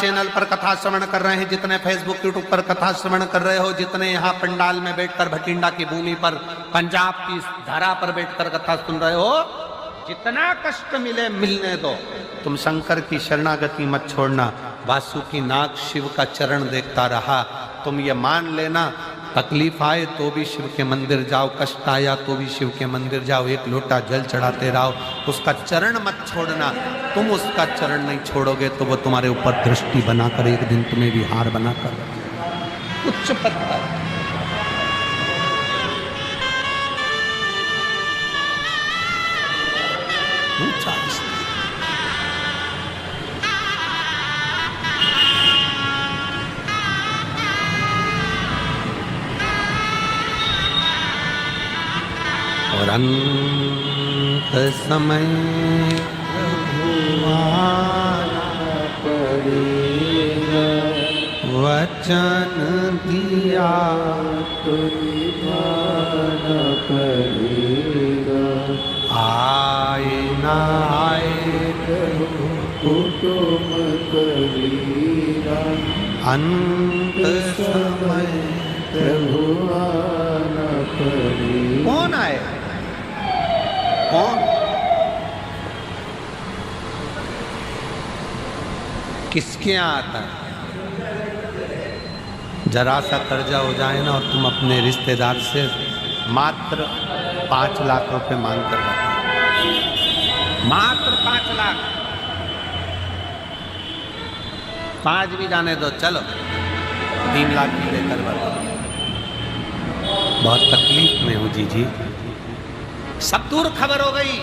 Channel पर कथा श्रवण कर रहे हैं, जितने फेसबुक यूट्यूब पर कथा श्रवण कर रहे हो, जितने यहाँ पंडाल में बैठकर भटिंडा की भूमि पर पंजाब की धरा पर बैठकर कथा सुन रहे हो, जितना कष्ट मिले मिलने दो, तुम शंकर की शरणागति मत छोड़ना। वासुकी नाग शिव का चरण देखता रहा, तुम ये मान लेना, तकलीफ आए तो भी शिव के मंदिर जाओ, कष्ट आया तो भी शिव के मंदिर जाओ, एक लोटा जल चढ़ाते रहो, उसका चरण मत छोड़ना। तुम उसका चरण नहीं छोड़ोगे तो वो तुम्हारे ऊपर दृष्टि बनाकर एक दिन तुम्हें भी हार बनाकर उच्च पत्थर। और अंत समय वचन दिया तो निभाना पड़ेगा, आए ना आए कुटुम कबीरा, अंत समय प्रभु आना पड़ेगा। कौन आए? कौन? किसके यहाँ आता है? जरा सा कर्जा हो जाए ना और तुम अपने रिश्तेदार से मात्र 5 लाख रुपए मांग कर रखो, मात्र 5 लाख, 5 भी जाने दो, चलो 3 लाख की लेकर बताओ। बहुत तकलीफ में हूँ जी। सब दूर खबर हो गई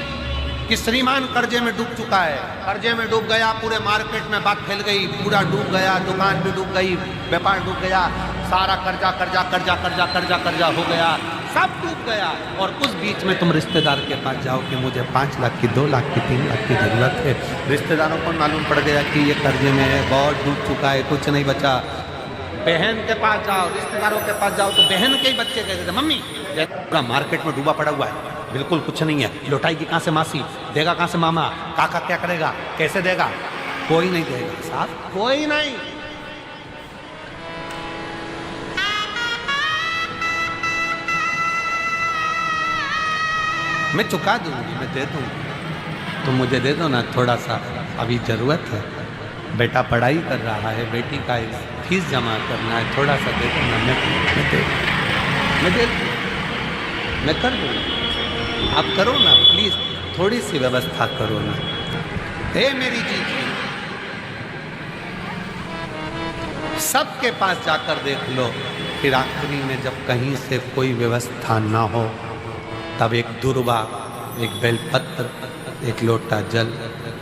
कि श्रीमान कर्जे में डूब चुका है, कर्जे में डूब गया, पूरे मार्केट में बात फैल गई, पूरा डूब गया, दुकान भी डूब गई, व्यापार डूब गया, सारा कर्जा कर्जा कर्जा कर्जा कर्जा कर्जा हो गया, सब डूब गया। और उस बीच में तुम रिश्तेदार के पास जाओ कि मुझे 5 लाख की, 2 लाख की, 3 लाख की जरूरत है। रिश्तेदारों को मालूम पड़ गया कि ये कर्जे में है, बहुत डूब चुका है, कुछ नहीं बचा। बहन के पास जाओ, रिश्तेदारों के पास जाओ तो बहन के ही बच्चे कहते थे, मम्मी पूरा मार्केट में डूबा पड़ा हुआ है, बिल्कुल कुछ नहीं है, लौटाएगी कहाँ से मासी, देगा कहाँ से मामा, काका क्या करेगा, कैसे देगा? कोई नहीं देगा साहब, कोई नहीं। मैं चुका दूंगी, मैं दे दूंगी, तुम मुझे दे दो ना थोड़ा सा, अभी जरूरत है, बेटा पढ़ाई कर रहा है, बेटी का फीस जमा करना है, थोड़ा सा दे दो ना, मैं कर दूंगा, आप करो ना प्लीज, थोड़ी सी व्यवस्था करो ना। हे मेरी जीजी, सबके पास जाकर देख लो, फिर आखिरी में जब कहीं से कोई व्यवस्था ना हो, तब एक दुर्वा, एक बेलपत्र, एक लोटा जल,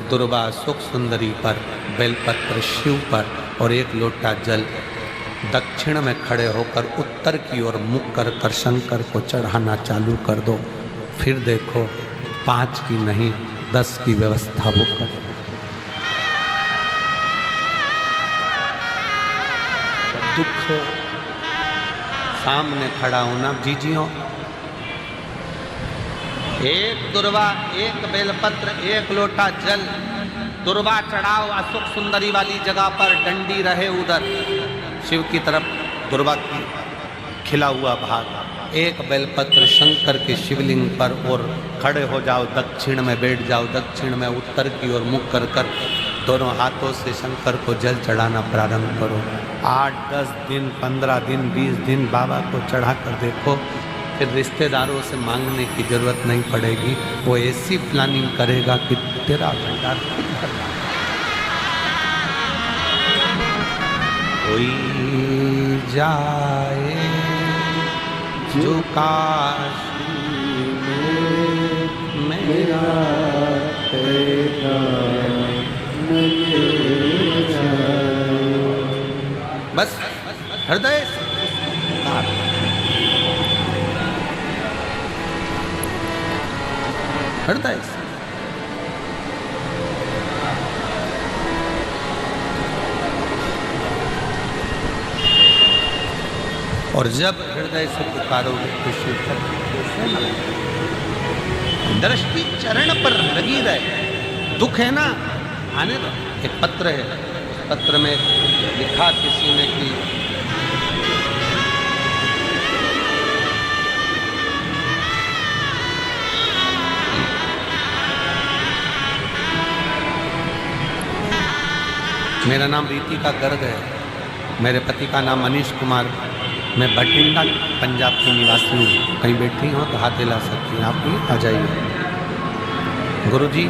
दुर्वा सुख सुंदरी पर, बेलपत्र शिव पर और एक लोटा जल दक्षिण में खड़े होकर उत्तर की ओर मुख कर कर शंकर को चढ़ाना चालू कर दो। फिर देखो 5 की नहीं 10 की व्यवस्था वो कर। दुख सामने खड़ा होना जीजियों, एक दुर्वा, एक बेलपत्र, एक लोटा जल, दुर्वा चढ़ाओ असुख सुंदरी वाली जगह पर, डंडी रहे उधर शिव की तरफ, दुर्वा की खिला हुआ भाग, एक बेलपत्र शंकर के शिवलिंग पर और खड़े हो जाओ, दक्षिण में बैठ जाओ, दक्षिण में उत्तर की ओर मुख कर कर दोनों हाथों से शंकर को जल चढ़ाना प्रारंभ करो। 8, 10 दिन, 15 दिन, 20 दिन बाबा को चढ़ा कर देखो, फिर रिश्तेदारों से मांगने की जरूरत नहीं पड़ेगी। वो ऐसी प्लानिंग करेगा कि तेरा भंडार खुद भर जाएगा। कोई जाए जो काशी में मेरा बस हृदय हृदय से और जब हृदय से पुकारोगे तो शिव दृष्टि चरण पर लगी रहे। दुख है ना, आने दो, एक पत्र है, पत्र में लिखा किसी ने कि मेरा नाम रीतिका गर्ग है, मेरे पति का नाम मनीष कुमार, मैं बठिंडा पंजाब की निवासी हूँ। कहीं बैठी हो तो हाथ हिला सकती हैं, आप भी आ जाइए। गुरुजी,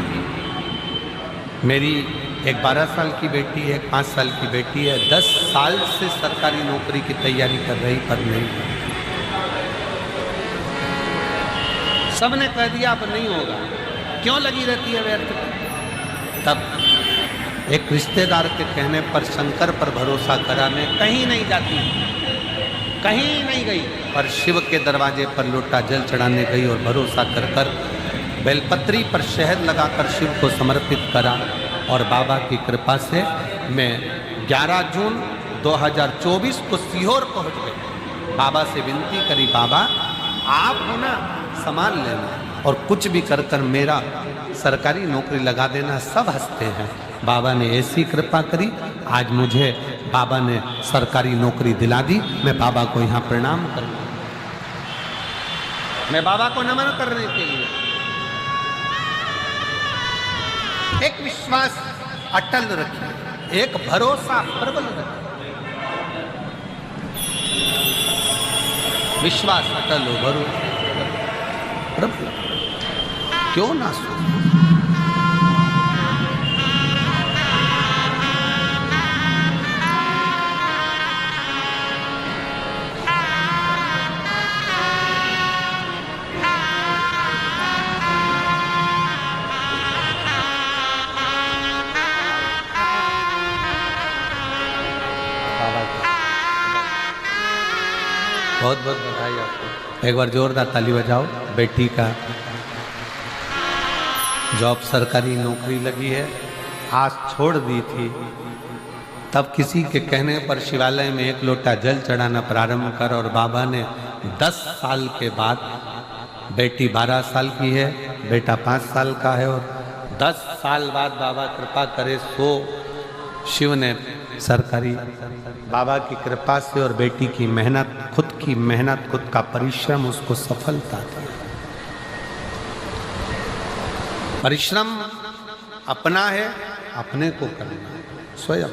मेरी एक 12 साल की बेटी है, 5 साल की बेटी है, 10 साल से सरकारी नौकरी की तैयारी कर रही पर नहीं। सबने कह दिया अब नहीं होगा, क्यों लगी रहती है व्यर्थ में। तब एक रिश्तेदार के कहने पर शंकर पर भरोसा करा, मैं कहीं नहीं जाती, कहीं नहीं गई, पर शिव के दरवाजे पर लोटा जल चढ़ाने गई और भरोसा कर कर बेलपत्री पर शहद लगाकर शिव को समर्पित करा। और बाबा की कृपा से मैं 11 जून 2024 को सीहोर पहुंच गई। बाबा से विनती करी, बाबा आप हो ना, सामान लेना और कुछ भी कर कर मेरा सरकारी नौकरी लगा देना। सब हंसते हैं। बाबा ने ऐसी कृपा करी, आज मुझे बाबा ने सरकारी नौकरी दिला दी। मैं बाबा को यहाँ प्रणाम करूँ, मैं बाबा को नमन करने के लिए एक विश्वास अटल रखिए, एक भरोसा प्रबल रखिए। विश्वास अटल हो, भरोसा प्रबल, क्यों ना सो। बहुत बहुत बधाई आपको, एक बार जोरदार ताली बजाओ। बेटी का जॉब सरकारी नौकरी लगी है, आस छोड़ दी थी, तब किसी के कहने पर शिवालय में एक लोटा जल चढ़ाना प्रारंभ कर, और बाबा ने 10 साल के बाद, बेटी 12 साल की है, बेटा 5 साल का है, और 10 साल बाद बाबा कृपा करे सो शिव ने सरकारी, बाबा की कृपा से और बेटी की मेहनत, खुद की मेहनत, खुद का परिश्रम, उसको सफलता था। परिश्रम अपना है, अपने को करना है, स्वयं।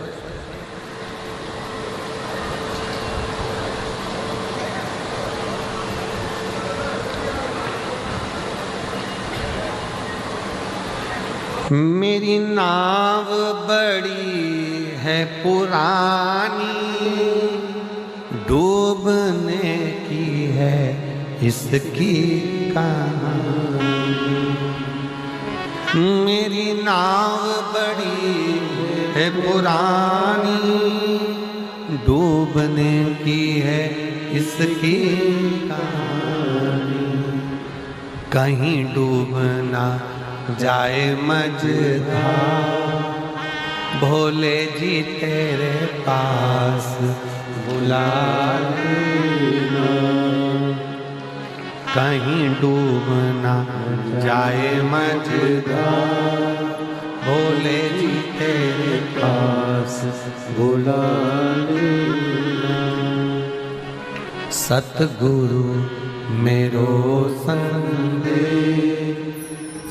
मेरी नाव बड़ी है पुरानी, डूबने की है इसकी कहानी। मेरी नाव बड़ी है पुरानी, डूबने की है इसकी कहानी। कहीं डूबना जाए मझधार, भोले जी तेरे पास बुला लेना। कहीं डूबना जाए मझधार, भोले जी तेरे पास बुला लेना। सतगुरु मेरो संदेश,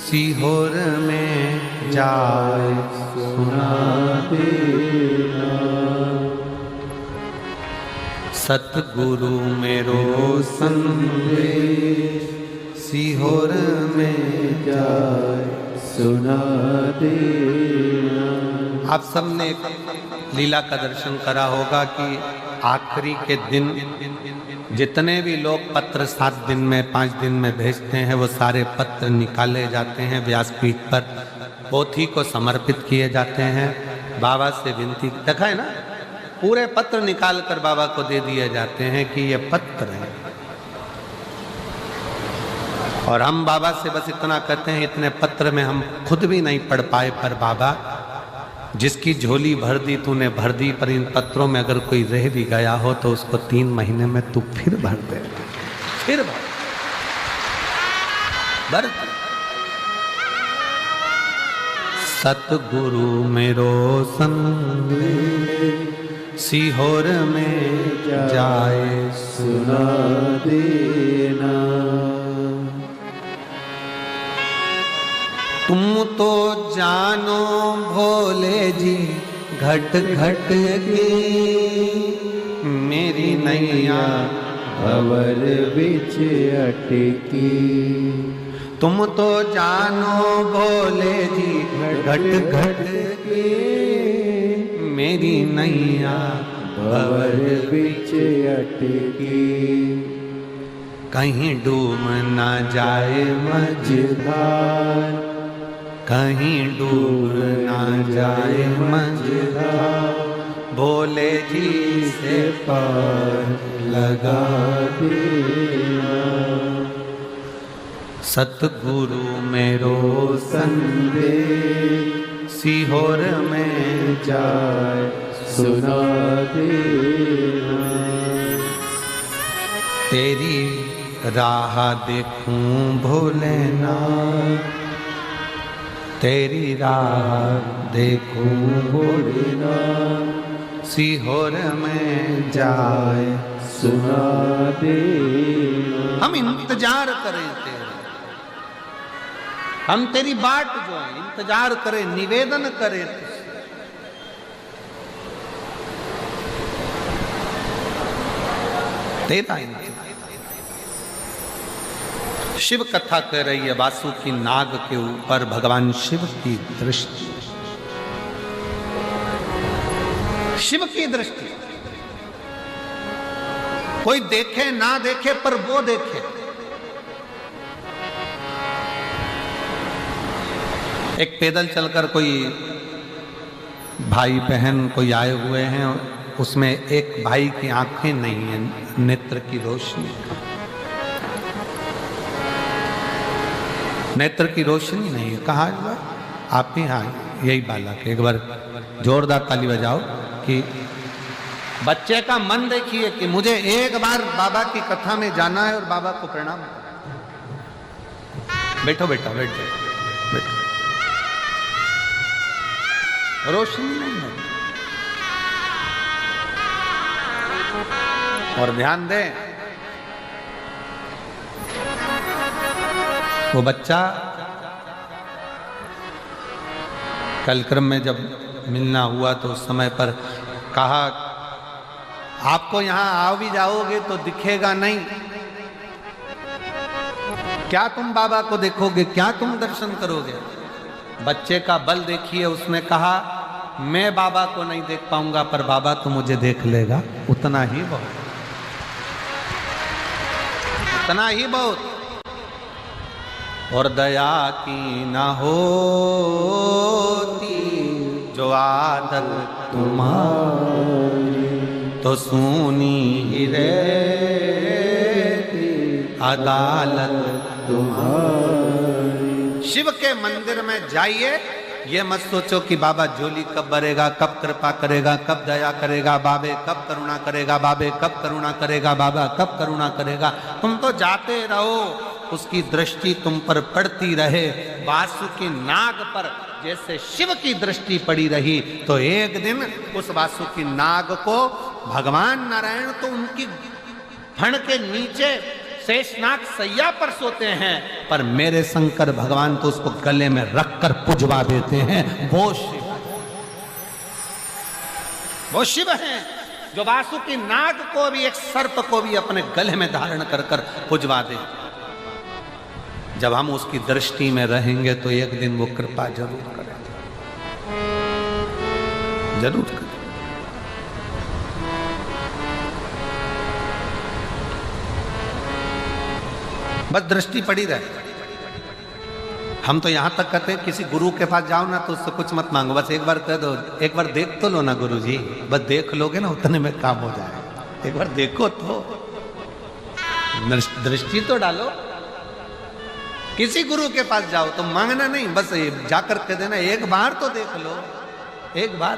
सीहोर में जाए सुना देना। सतगुरु मेरो संदेश, सीहोर में जाए सुना देना। आप सबने लीला का दर्शन करा होगा कि आखिरी के दिन जितने भी लोग पत्र 7 दिन में, 5 दिन में भेजते हैं, वो सारे पत्र निकाले जाते हैं, व्यासपीठ पर पोथी को समर्पित किए जाते हैं। बाबा से विनती, देखा है ना, पूरे पत्र निकाल कर बाबा को दे दिए जाते हैं कि ये पत्र है। और हम बाबा से बस इतना कहते हैं, इतने पत्र में हम खुद भी नहीं पढ़ पाए, पर बाबा जिसकी झोली भर दी तूने भर दी, पर इन पत्रों में अगर कोई रह भी गया हो तो उसको 3 महीने में तू फिर भर दे, फिर भर। सतगुरु मेरो संग सीहोर में जाए सुना देना। तुम तो जानो भोले जी घट घट की मेरी नैया भंवर बिच अटकी। तुम तो जानो भोले जी घट घट की मेरी नैया भंवर बिच अटकी। कहीं डूब ना जाए मझधार, कहीं डूब ना जाए मझधार, भोले जी से पार लगा देना। सतगुरु मेरो संदेश सीहोर में जाए सुना देना। तेरी राह देखूं भोलेनाथ, तेरी राह देखूं भोलेनाथ, सीहोर में जाए सुना देना। हम इंतजार करें तेरा, हम तेरी बाट जो है इंतजार करें, निवेदन करें। तेरा इंतजार। शिव कथा कह रही है वासुकी नाग के ऊपर भगवान शिव की दृष्टि, शिव की दृष्टि। कोई देखे ना देखे पर वो देखे। एक पैदल चलकर कोई भाई बहन कोई आए हुए हैं, उसमें एक भाई की आंखें नहीं है, नेत्र की रोशनी, नेत्र की रोशनी नहीं है। कहाँ है आप ही? हाँ यही बालक। एक बार जोरदार ताली बजाओ कि बच्चे का मन देखिए कि मुझे एक बार बाबा की कथा में जाना है और बाबा को प्रणाम। बैठो बेटा, बैठ जाओ, बैठो। रोशनी नहीं है। और ध्यान दें, वो बच्चा कल क्रम में जब मिलना हुआ तो उस समय पर कहा आपको यहां आओ भी जाओगे तो दिखेगा नहीं, क्या तुम बाबा को देखोगे, क्या तुम दर्शन करोगे? बच्चे का बल देखिए, उसने कहा मैं बाबा को नहीं देख पाऊंगा पर बाबा तो मुझे देख लेगा। उतना ही बहुत, उतना ही बहुत। और दया की ना होती जो आदत तुम्हारी, तो सुनी ही रहती अदालत तुम्हारी। शिव के मंदिर में जाइए, ये मत सोचो कि बाबा झोली कब भरेगा, कब कृपा करेगा, कब दया करेगा, बाबे कब करुणा करेगा, बाबे कब करुणा करेगा, बाबा कब करुणा करेगा। तुम तो जाते रहो, उसकी दृष्टि तुम पर पड़ती रहे। वासुकी नाग पर जैसे शिव की दृष्टि पड़ी रही, तो एक दिन उस वासुकी नाग को भगवान नारायण तो उनकी फण के नीचे शेषनाग सैया पर सोते हैं, पर मेरे शंकर भगवान तो उसको गले में रखकर पुजवा देते हैं। वो शिव हैं जो वासुकी नाग को भी, एक सर्प को भी अपने गले में धारण कर कर पुजवा दे। जब हम उसकी दृष्टि में रहेंगे तो एक दिन वो कृपा जरूर करेंगे, जरूर करेंगे। बस दृष्टि पड़ी रहे। हम तो यहां तक कहते हैं किसी गुरु के पास जाओ ना तो उससे कुछ मत मांगो, बस एक बार कह दो, एक बार देख तो लो ना गुरु जी, बस देख लोगे ना उतने में काम हो जाए। एक बार देखो तो, दृष्टि तो डालो। किसी गुरु के पास जाओ तो मांगना नहीं, बस जाकर कह देना एक बार तो देख लो, एक बार।